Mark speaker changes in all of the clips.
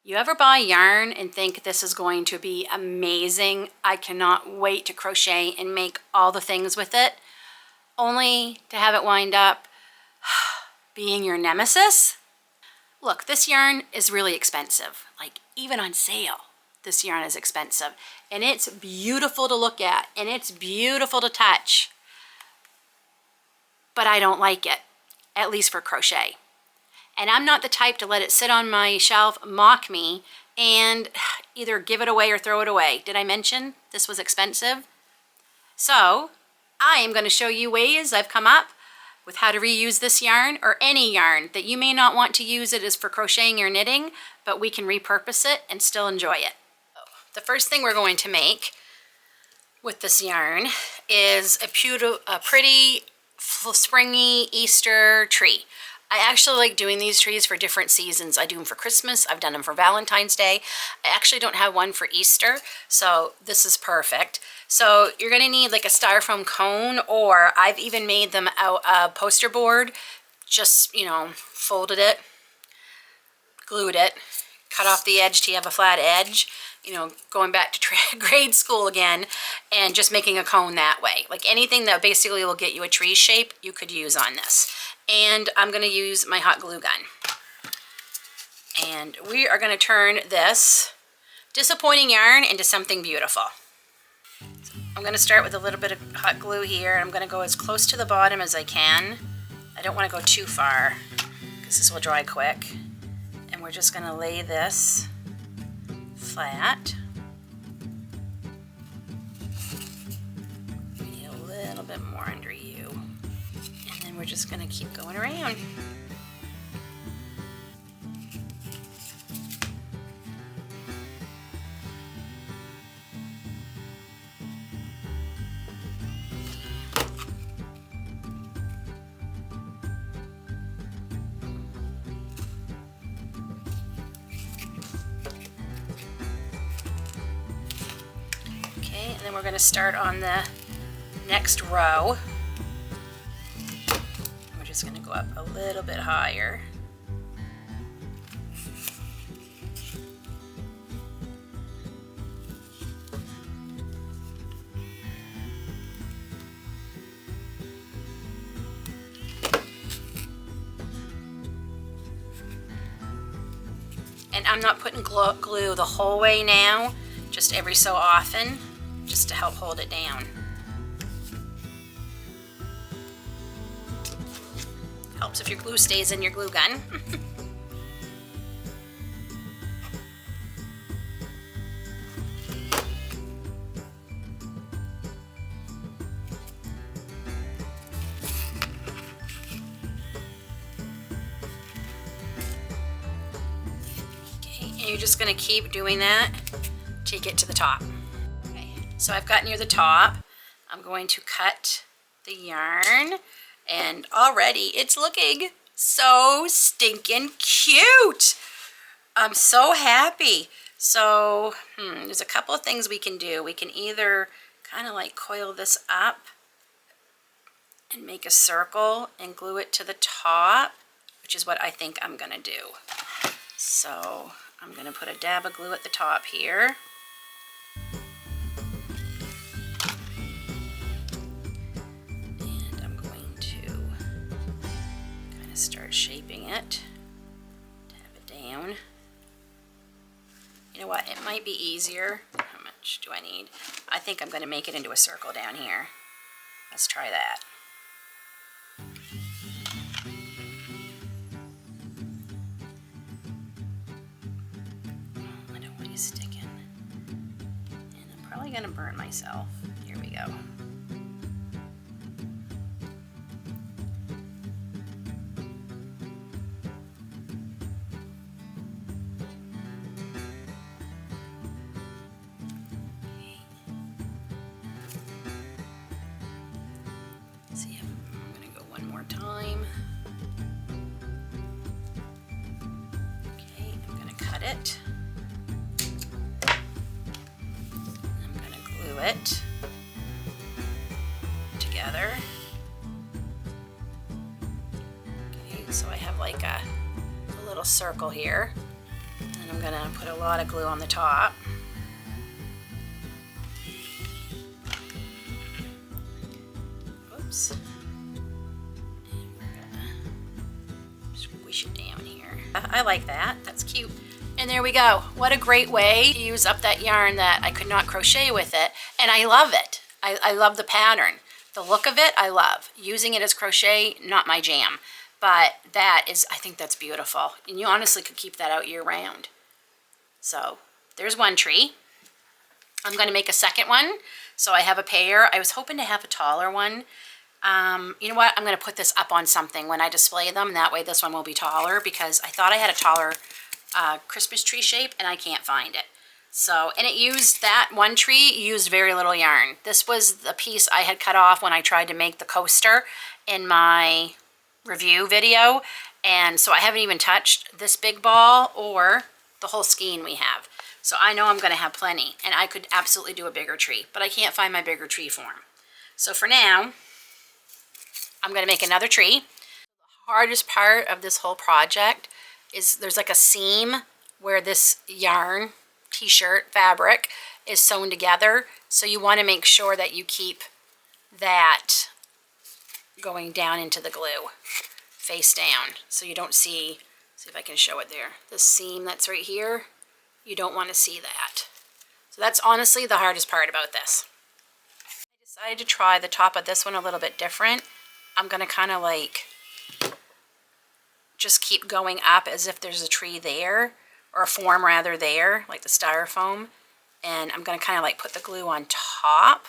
Speaker 1: You ever buy yarn and think this is going to be amazing? I cannot wait to crochet and make all the things with it, only to have it wind up being your nemesis? Look, this yarn is really expensive. Like, even on sale, this yarn is expensive. And it's beautiful to look at, and it's beautiful to touch. But I don't like it, at least for crochet. And I'm not the type to let it sit on my shelf, mock me, and either give it away or throw it away. Did I mention this was expensive? So I am going to show you ways I've come up with how to reuse this yarn, or any yarn that you may not want to use it as for crocheting or knitting, but we can repurpose it and still enjoy it. The first thing we're going to make with this yarn is a pretty springy Easter tree. I actually like doing these trees for different seasons. I do them for Christmas, I've done them for Valentine's Day. I actually don't have one for Easter, so this is perfect. So you're gonna need like a styrofoam cone, or I've even made them out of poster board. Just, you know, folded it, glued it, cut off the edge till you have a flat edge, you know, going back to grade school again, and just making a cone that way. Like anything that basically will get you a tree shape, you could use on this. And I'm going to use my hot glue gun. And we are going to turn this disappointing yarn into something beautiful. So I'm going to start with a little bit of hot glue here. I'm going to go as close to the bottom as I can. I don't want to go too far because this will dry quick. And we're just going to lay this flat. We need a little bit more under you. And then we're just going to keep going around. Okay, and then we're going to start on the next row. We're just going to go up a little bit higher. And I'm not putting glue the whole way now, just every so often, just to help hold it down. Helps if your glue stays in your glue gun. You're just going to keep doing that till you get to the top. Okay, so I've got near the top. I'm going to cut the yarn, and already it's looking so stinking cute. I'm so happy. So there's a couple of things we can do. We can either kind of like coil this up and make a circle and glue it to the top, which is what I think I'm going to do. So I'm going to put a dab of glue at the top here. And I'm going to kind of start shaping it. Tap it down. You know what? It might be easier. How much do I need? I think I'm going to make it into a circle down here. Let's try that. Sticking, and I'm probably gonna burn myself. Here we go. Okay. See, I'm gonna go one more time. Okay, I'm gonna cut it. It together. Okay, so I have like a little circle here, and And I'm gonna put a lot of glue on the top. Oops. And we're gonna squish it down here. I like that, that's cute. And there we go. What a great way to use up that yarn that I could not crochet with it. And I love it. I love the pattern. The look of it, I love. Using it as crochet, not my jam. But that is, I think that's beautiful. And you honestly could keep that out year round. So there's one tree. I'm going to make a second one. So I have a pair. I was hoping to have a taller one. You know what? I'm going to put this up on something when I display them. That way this one will be taller, because I thought I had a taller Christmas tree shape and I can't find it. So, and it used, that one tree used very little yarn. This was the piece I had cut off when I tried to make the coaster in my review video. And so I haven't even touched this big ball or the whole skein we have. So I know I'm going to have plenty, and I could absolutely do a bigger tree, but I can't find my bigger tree form. So for now, I'm going to make another tree. The hardest part of this whole project is there's like a seam where this yarn t-shirt fabric is sewn together. So you want to make sure that you keep that going down into the glue, face down, so you don't see if I can show it there. The seam that's right here, you don't want to see that. So that's honestly the hardest part about this. I decided to try the top of this one a little bit different. I'm going to kind of like just keep going up as if there's a tree there, or a form rather there, like the styrofoam. And I'm going to kind of like put the glue on top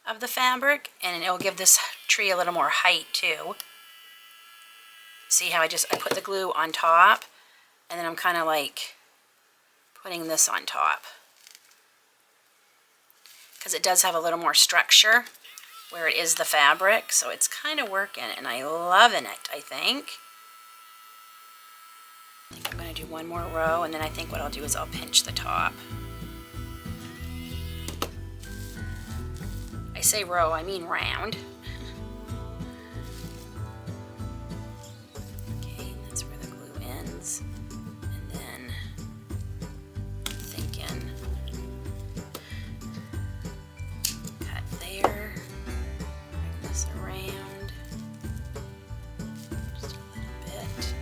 Speaker 1: of the fabric, and it'll give this tree a little more height too. See how I put the glue on top, and then I'm kind of like putting this on top, because it does have a little more structure where it is the fabric. So it's kind of working, and I'm loving it, I think. I think I'm going to do one more row, and then I think what I'll do is I'll pinch the top. I say row, I mean round. Okay, that's where the glue ends. And then I'm thinking cut there, bring this around just a little bit.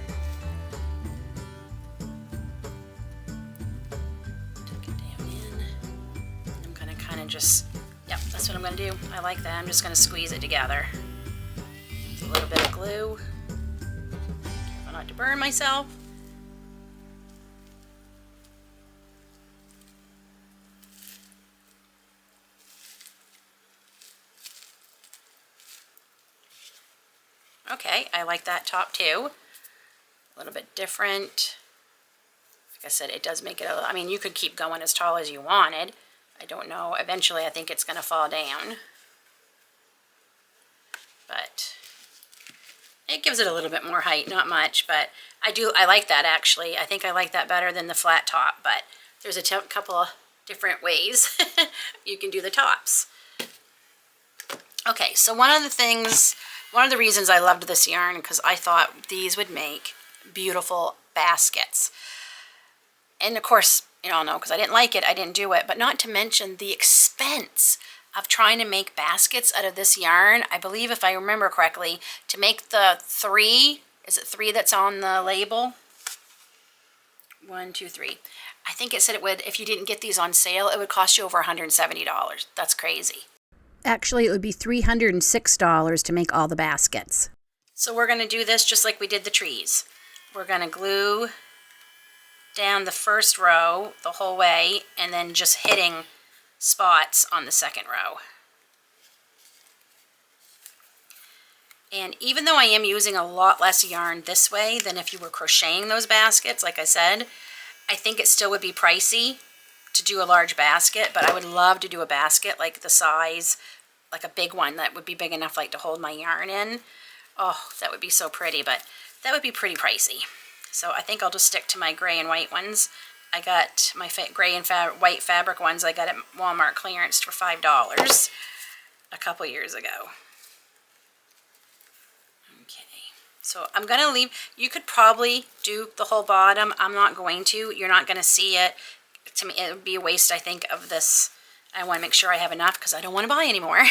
Speaker 1: Tuck it down in. I'm going to kind of just, yep, that's what I'm going to do. I like that. I'm just going to squeeze it together. A little bit of glue. Careful not to burn myself. Okay, I like that top too. A little bit different. Like I said, it does make it a little, I mean, you could keep going as tall as you wanted. I don't know. Eventually, I think it's going to fall down. But it gives it a little bit more height, not much, but I like that actually. I think I like that better than the flat top, but there's a couple of different ways you can do the tops. Okay, so one of the reasons I loved this yarn, because I thought these would make beautiful baskets. And of course, you all know, because I didn't like it, I didn't do it, but not to mention the expense of trying to make baskets out of this yarn. I believe, if I remember correctly, to make the 3, is it 3 that's on the label? 1, 2, 3. I think it said it would, if you didn't get these on sale, it would cost you over $170. That's crazy. Actually, it would be $306 to make all the baskets. So we're going to do this just like we did the trees. We're going to glue down the first row the whole way, and then just hitting spots on the second row. And even though I am using a lot less yarn this way than if you were crocheting those baskets, like I said, I think it still would be pricey to do a large basket, but I would love to do a basket like the size, like a big one that would be big enough like to hold my yarn in. Oh, that would be so pretty, but that would be pretty pricey. So I think I'll just stick to my gray and white ones. I got my gray and white fabric ones I got at Walmart clearance for $5 a couple years ago. Okay, So I'm going to leave, you could probably do the whole bottom. I'm not going to. You're not going to see it. To me, it would be a waste, I think, of this. I want to make sure I have enough because I don't want to buy anymore. And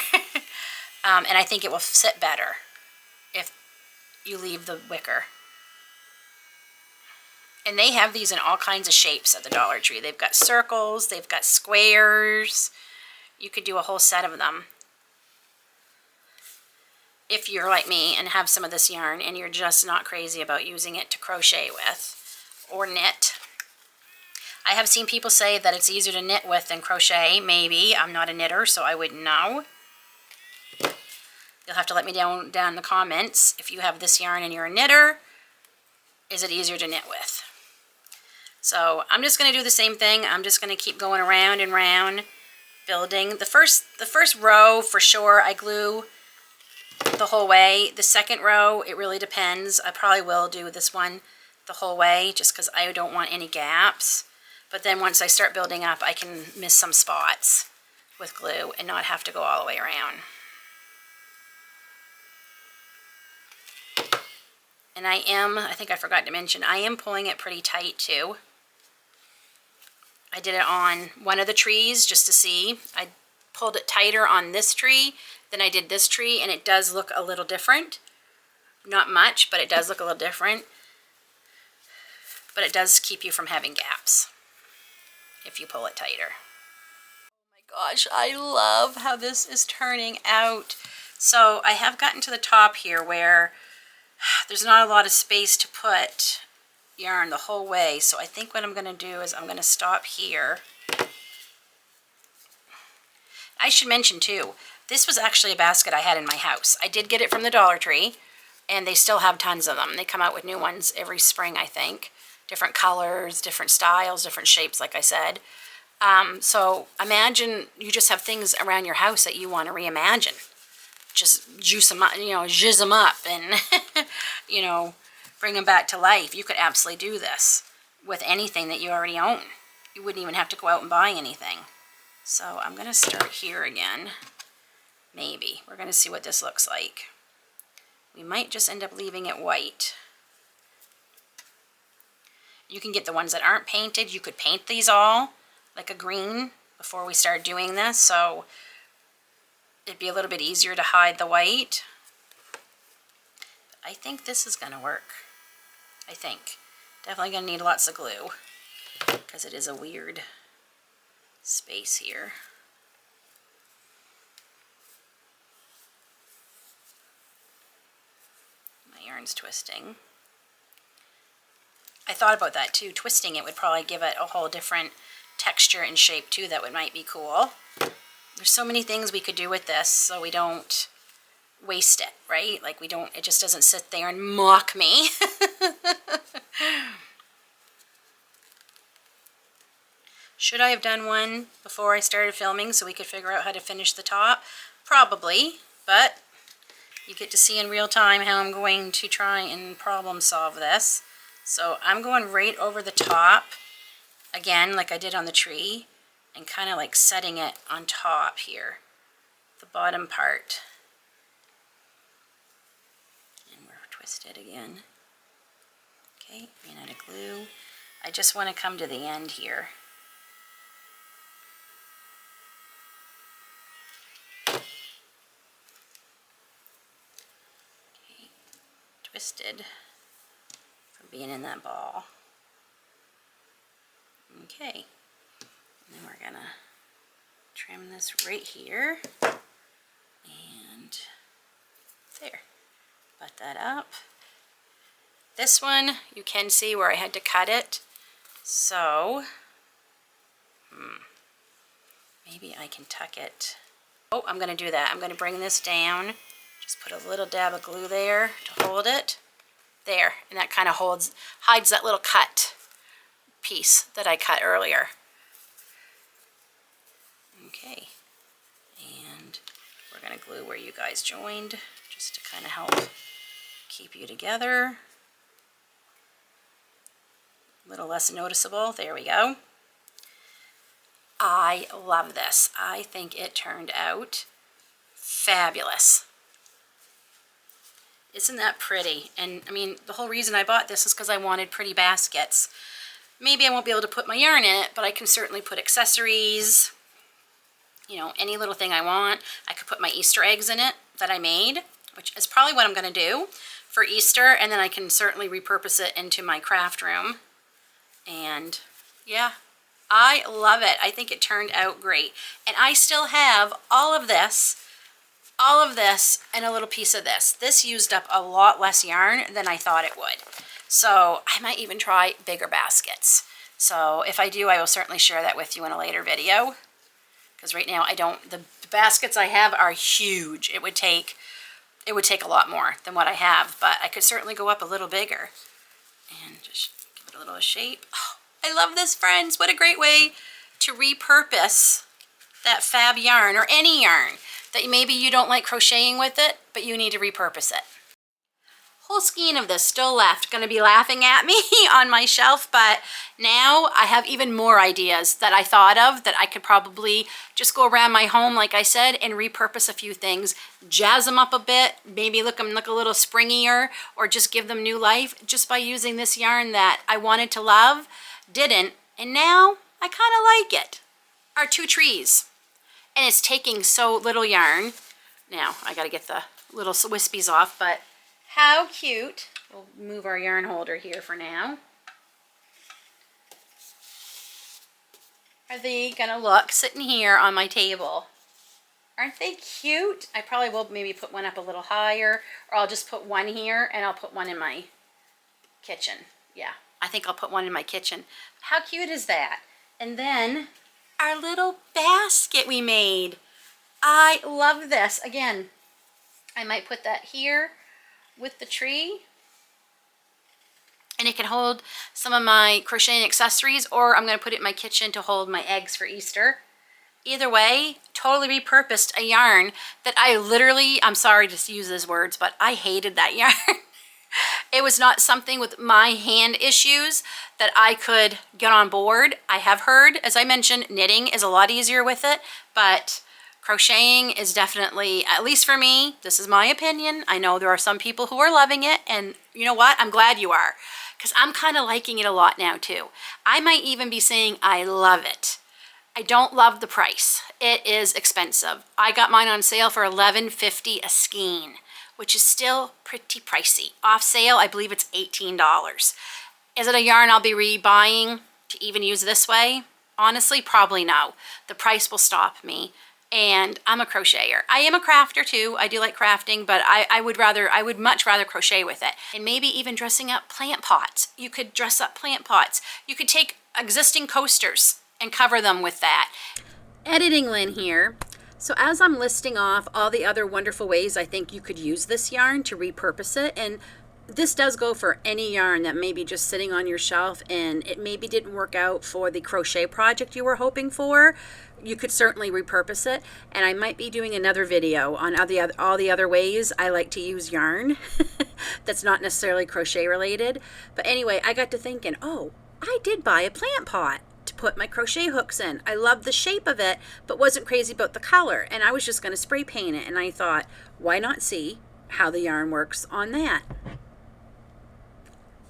Speaker 1: I think it will sit better if you leave the wicker. And they have these in all kinds of shapes at the Dollar Tree. They've got circles, they've got squares. You could do a whole set of them. If you're like me and have some of this yarn and you're just not crazy about using it to crochet with or knit. I have seen people say that it's easier to knit with than crochet. Maybe. I'm not a knitter, so I wouldn't know. You'll have to let me down in the comments if you have this yarn and you're a knitter. Is it easier to knit with? So I'm just going to do the same thing. I'm just going to keep going around and round, building. The first row, for sure, I glue the whole way. The second row, it really depends. I probably will do this one the whole way just because I don't want any gaps. But then once I start building up, I can miss some spots with glue and not have to go all the way around. And I think I forgot to mention, I am pulling it pretty tight too. I did it on one of the trees just to see. I pulled it tighter on this tree than I did this tree, and it does look a little different. Not much, but it does look a little different. But it does keep you from having gaps if you pull it tighter. Oh my gosh, I love how this is turning out. So I have gotten to the top here where there's not a lot of space to put yarn the whole way. So I think what I'm going to do is I'm going to stop here. I should mention too, this was actually a basket I had in my house. I did get it from the Dollar Tree, and they still have tons of them. They come out with new ones every spring, I think. Different colors, different styles, different shapes, like I said. So imagine you just have things around your house that you want to reimagine. Just juice them up, zhizz them up and, bring them back to life. You could absolutely do this with anything that you already own. You wouldn't even have to go out and buy anything. So I'm going to start here again. Maybe. We're going to see what this looks like. We might just end up leaving it white. You can get the ones that aren't painted. You could paint these all like a green before we start doing this. So it'd be a little bit easier to hide the white. I think this is going to work. I think. Definitely going to need lots of glue because it is a weird space here. My yarn's twisting. I thought about that too. Twisting it would probably give it a whole different texture and shape too. That might be cool. There's so many things we could do with this so we don't waste it, right? Like it just doesn't sit there and mock me. Should I have done one before I started filming so we could figure out how to finish the top? Probably, but you get to see in real time how I'm going to try and problem solve this. So I'm going right over the top, again, like I did on the tree, and kind of like setting it on top here, the bottom part. And we're twisted again. Okay, ran out of glue. I just want to come to the end here. Okay, twisted from being in that ball. Okay, and then we're gonna trim this right here and there. Butt that up. This one, you can see where I had to cut it. So, maybe I can tuck it. Oh, I'm going to do that. I'm going to bring this down. Just put a little dab of glue there to hold it. There, and that kind of hides that little cut piece that I cut earlier. Okay, and we're going to glue where you guys joined, just to kind of help keep you together. A little less noticeable. There we go. I love this. I think it turned out fabulous. Isn't that pretty? And I mean, the whole reason I bought this is because I wanted pretty baskets. Maybe I won't be able to put my yarn in it, but I can certainly put accessories, you know, any little thing I want. I could put my Easter eggs in it that I made, which is probably what I'm going to do for Easter, and then I can certainly repurpose it into my craft room. And yeah, I love it. I think it turned out great. And I still have all of this, and a little piece of this. This used up a lot less yarn than I thought it would. So I might even try bigger baskets. So if I do, I will certainly share that with you in a later video. Because right now I don't, the baskets I have are huge. It would take a lot more than what I have, but I could certainly go up a little bigger. And just give it a little shape. Oh, I love this, friends. What a great way to repurpose that fab yarn, or any yarn that maybe you don't like crocheting with it, but you need to repurpose it. Whole skein of this still left, gonna be laughing at me on my shelf, but now I have even more ideas that I thought of that I could probably just go around my home, like I said, and repurpose a few things, jazz them up a bit, maybe look them look a little springier, or just give them new life just by using this yarn that I wanted to love, didn't, and now I kind of like it. Our 2 trees. And it's taking so little yarn. Now, I gotta get the little wispies off, but how cute. We'll move our yarn holder here for now. Are they gonna look sitting here on my table? Aren't they cute? I probably will maybe put one up a little higher, or I'll just put one here and I'll put one in my kitchen. Yeah, I think I'll put one in my kitchen. How cute is that? And then our little basket we made. I love this. Again, I might put that here with the tree, and it can hold some of my crocheting accessories, or I'm going to put it in my kitchen to hold my eggs for Easter. Either way, totally repurposed a yarn that I literally, I'm sorry to use those words, but I hated that yarn. It was not something with my hand issues that I could get on board. I have heard, as I mentioned, knitting is a lot easier with it, but crocheting is definitely, at least for me, this is my opinion. I know there are some people who are loving it, and you know what? I'm glad you are, because I'm kind of liking it a lot now too. I might even be saying I love it. I don't love the price. It is expensive. I got mine on sale for $11.50 a skein, which is still pretty pricey. Off sale, I believe it's $18. Is it a yarn I'll be rebuying to even use this way? Honestly, probably no. The price will stop me, and I'm a crocheter. I am a crafter too. I do like crafting, but I would much rather crochet with it. And maybe even dressing up plant pots. You could dress up plant pots. You could take existing coasters and cover them with that. Editing Lynn here. So as I'm listing off all the other wonderful ways I think you could use this yarn to repurpose it, and this does go for any yarn that may be just sitting on your shelf and it maybe didn't work out for the crochet project you were hoping for, you could certainly repurpose it. And I might be doing another video on all the other ways I like to use yarn that's not necessarily crochet related. But anyway, I got to thinking, oh, I did buy a plant pot to put my crochet hooks in. I loved the shape of it, but wasn't crazy about the color, and I was just going to spray paint it, and I thought, why not see how the yarn works on that?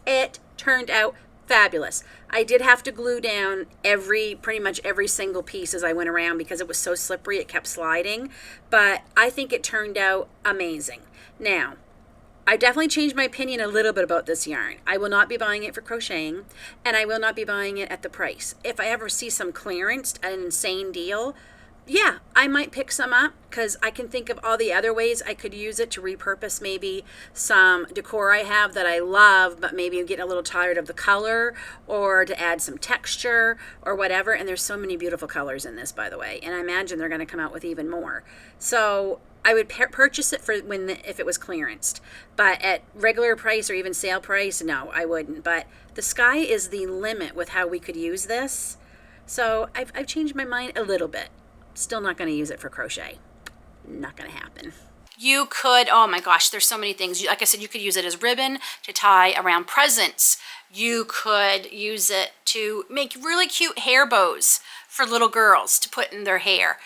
Speaker 1: It turned out fabulous. I did have to glue down pretty much every single piece as I went around because it was so slippery it kept sliding, but I think it turned out amazing. Now, I definitely changed my opinion a little bit about this yarn. I will not be buying it for crocheting, and I will not be buying it at the price. If I ever see some clearance, an insane deal, yeah, I might pick some up, because I can think of all the other ways I could use it to repurpose maybe some decor I have that I love, but maybe I'm getting a little tired of the color, or to add some texture or whatever. And there's so many beautiful colors in this, by the way, and I imagine they're going to come out with even more. So I would purchase it for if it was clearanced, but at regular price or even sale price, no, I wouldn't. But the sky is the limit with how we could use this. So I've changed my mind a little bit. Still not going to use it for crochet. Not going to happen. You could, oh my gosh, there's so many things. Like I said, you could use it as ribbon to tie around presents. You could use it to make really cute hair bows for little girls to put in their hair.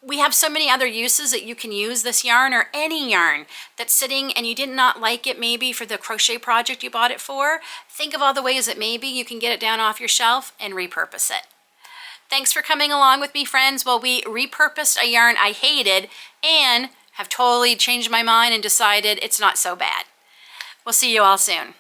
Speaker 1: We have so many other uses that you can use this yarn, or any yarn that's sitting and you did not like it maybe for the crochet project you bought it for. Think of all the ways that maybe you can get it down off your shelf and repurpose it. Thanks for coming along with me, friends, while we repurposed a yarn I hated and have totally changed my mind and decided it's not so bad. We'll see you all soon.